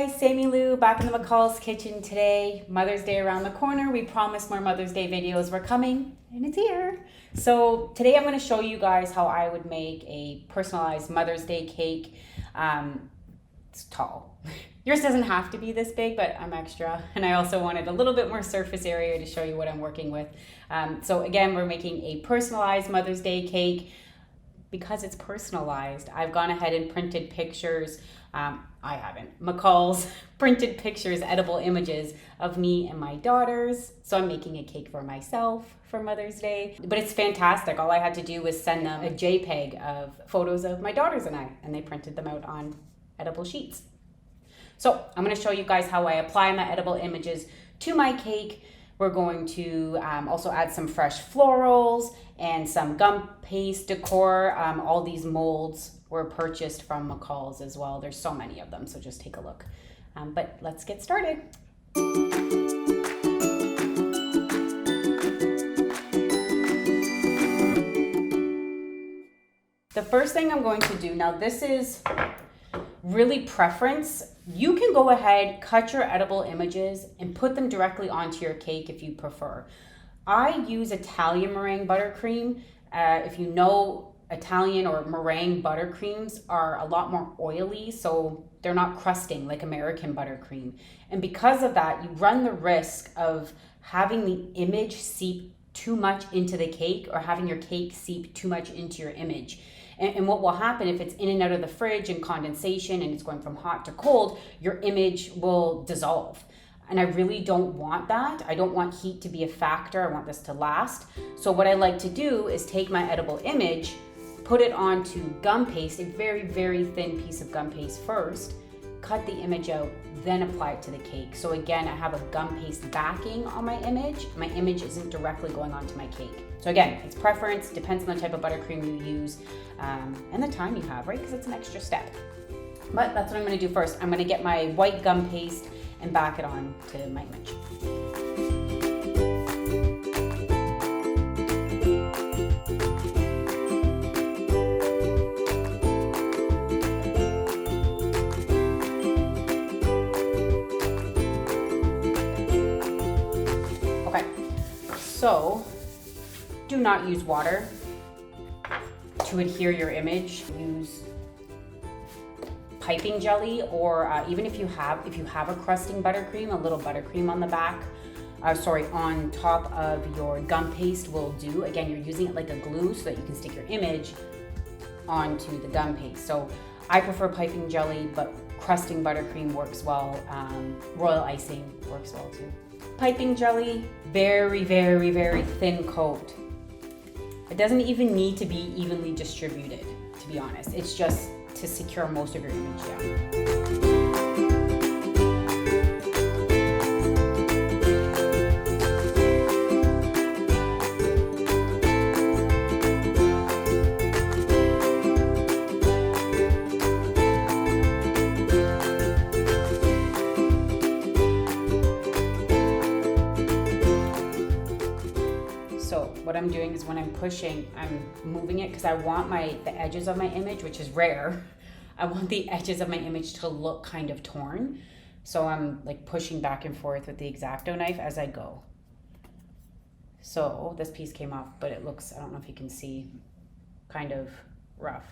guys, Sammy Lou back in the McCall's kitchen today. Mother's Day around the corner. We promised more Mother's Day videos were coming, and it's here. So today I'm going to show you guys how I would make a personalized Mother's Day cake. It's tall. Yours doesn't have to be this big, but I'm extra, and I also wanted a little bit more surface area to show you what I'm working with. So again, we're making a personalized Mother's Day cake. Because it's personalized, I've gone ahead and printed pictures. I haven't. McCalls printed pictures, edible images of me and my daughters. So I'm making a cake for myself for Mother's Day. But it's fantastic. All I had to do was send them a JPEG of photos of my daughters and I, and they printed them out on edible sheets. So I'm going to show you guys how I apply my edible images to my cake. We're going to also add some fresh florals and some gum paste decor. All these molds were purchased from McCalls as well. There's so many of them, so just take a look. But let's get started. The first thing I'm going to do, now this is really preference. You can go ahead, cut your edible images and put them directly onto your cake if you prefer. I use Italian meringue buttercream. If you know, Italian or meringue buttercreams are a lot more oily, so they're not crusting like American buttercream. And because of that, you run the risk of having the image seep too much into the cake or having your cake seep too much into your image. And what will happen if it's in and out of the fridge and condensation and it's going from hot to cold, your image will dissolve. And I really don't want that. I don't want heat to be a factor. I want this to last. So what I like to do is take my edible image, put it onto gum paste, a very, very thin piece of gum paste first, cut the image out, then apply it to the cake. So again, I have a gum paste backing on my image. My image isn't directly going onto my cake. So again, it's preference, depends on the type of buttercream you use and the time you have, right? Because it's an extra step. But that's what I'm gonna do first. I'm gonna get my white gum paste and back it on to my image. Okay, so do not use water to adhere your image. Use piping jelly, or even if you have a crusting buttercream, a little buttercream on the back, on top of your gum paste will do. Again, you're using it like a glue so that you can stick your image onto the gum paste. So I prefer piping jelly, but crusting buttercream works well. Royal icing works well too. Piping jelly, very, very, very thin coat. It doesn't even need to be evenly distributed, to be honest. It's just to secure most of your image down. So what I'm doing is when I'm pushing, I'm moving it because I want the edges of my image, which is rare, I want the edges of my image to look kind of torn. So I'm like pushing back and forth with the X-Acto knife as I go. So this piece came off, but it looks, I don't know if you can see, kind of rough.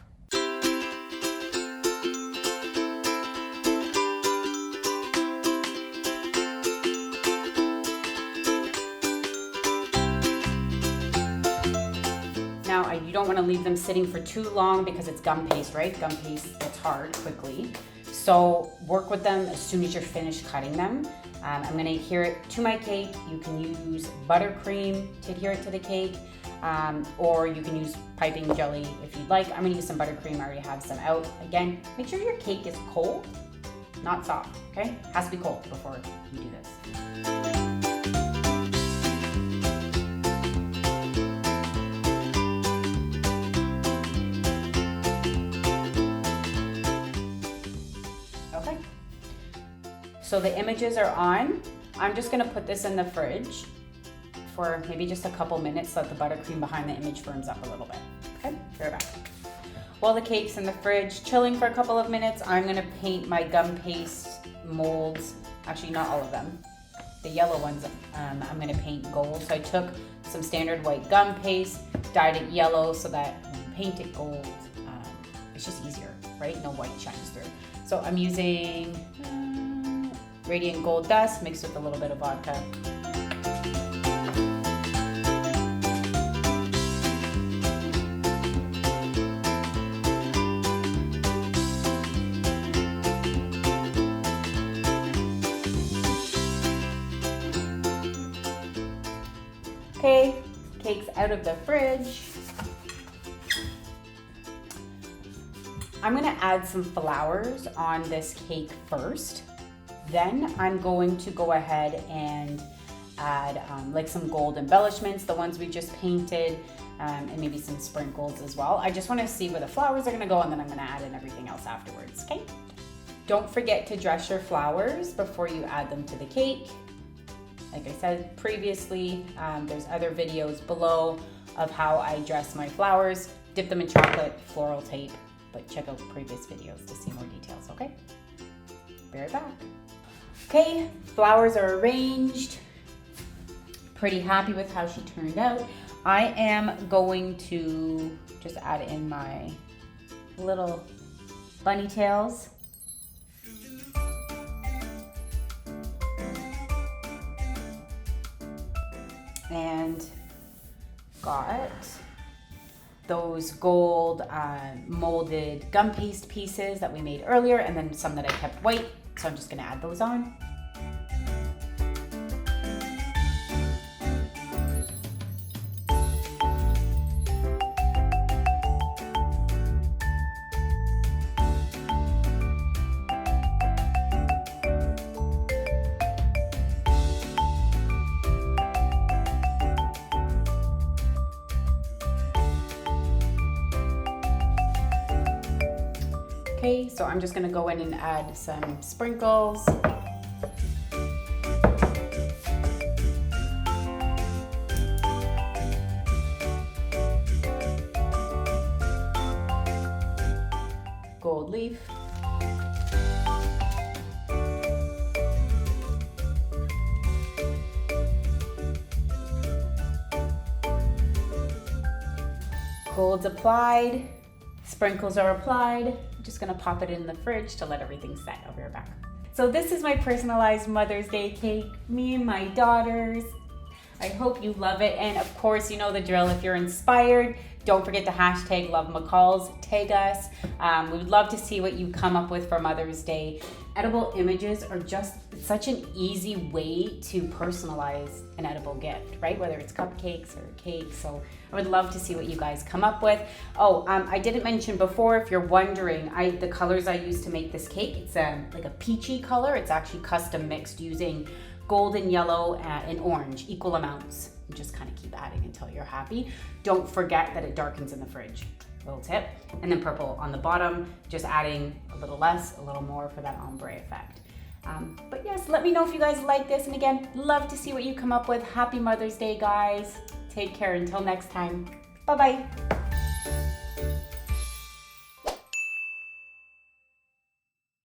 Now, you don't want to leave them sitting for too long because it's gum paste, right? Gum paste gets hard quickly. So work with them as soon as you're finished cutting them. I'm going to adhere it to my cake. You can use buttercream to adhere it to the cake, or you can use piping jelly if you'd like. I'm going to use some buttercream. I already have some out. Again, make sure your cake is cold, not soft, okay? It has to be cold before you do this. Okay, so the images are on. I'm just gonna put this in the fridge for maybe just a couple minutes so that the buttercream behind the image firms up a little bit. Okay, be right back. While the cake's in the fridge chilling for a couple of minutes, I'm gonna paint my gum paste molds, actually not all of them. The yellow ones I'm gonna paint gold. So I took some standard white gum paste, dyed it yellow so that when you paint it gold, it's just easier, right? No white shines through. So I'm using Radiant Gold Dust mixed with a little bit of vodka. Okay, cake's out of the fridge. I'm gonna add some flowers on this cake first. Then I'm going to go ahead and add like some gold embellishments, the ones we just painted, and maybe some sprinkles as well. I just wanna see where the flowers are gonna go, and then I'm gonna add in everything else afterwards, okay? Don't forget to dress your flowers before you add them to the cake. Like I said previously, there's other videos below of how I dress my flowers, dip them in chocolate, floral tape, but check out previous videos to see more details, okay? Be right back. Okay, flowers are arranged. Pretty happy with how she turned out. I am going to just add in my little bunny tails. And got those gold molded gum paste pieces that we made earlier, and then some that I kept white. So I'm just gonna add those on. Okay, so I'm just gonna go in and add some sprinkles. Gold leaf. Gold's applied, sprinkles are applied. Just gonna pop it in the fridge to let everything set. I'll be right back. So this is my personalized Mother's Day cake, me and my daughters. I hope you love it. And of course, you know the drill. If you're inspired, don't forget to hashtag love McCalls, tag us. We would love to see what you come up with for Mother's Day. Edible images are just such an easy way to personalize an edible gift, right? Whether it's cupcakes or cakes. So I would love to see what you guys come up with. Oh, I didn't mention before, if you're wondering, the colors I used to make this cake, it's like a peachy color. It's actually custom mixed using golden, yellow, and orange, equal amounts. And just kind of keep adding until you're happy. Don't forget that it darkens in the fridge. Little tip. And then purple on the bottom, just adding a little less, a little more for that ombre effect. But yes, let me know if you guys like this. And again, love to see what you come up with. Happy Mother's Day, guys. Take care until next time. Bye-bye.